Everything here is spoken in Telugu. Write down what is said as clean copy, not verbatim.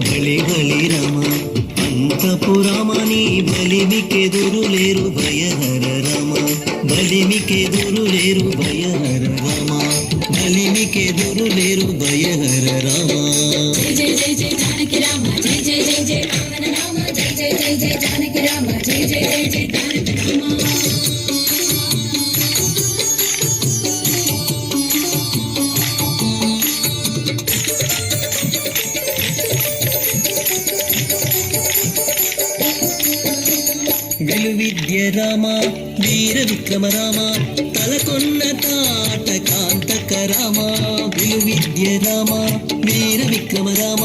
బలి బలి రమ అంతపురామని బలిమికెదురు లేరు భయహర రమ బలిమికెదురు లేరు భయహర రమ బలిమికెదురు లేరు భయహర రమ జయ జయ జయ జానకి రామ జయ జయ జయ జయ పవన రామ జయ జయ జయ జయ జానకి రామ జయ జయ జయ జయ తారక రామ విలువిద్య రామ వీర విక్రమ రామ తలకొన్న తాట కాంతక రామ విలువిద్య రామ వీర విక్రమ రామ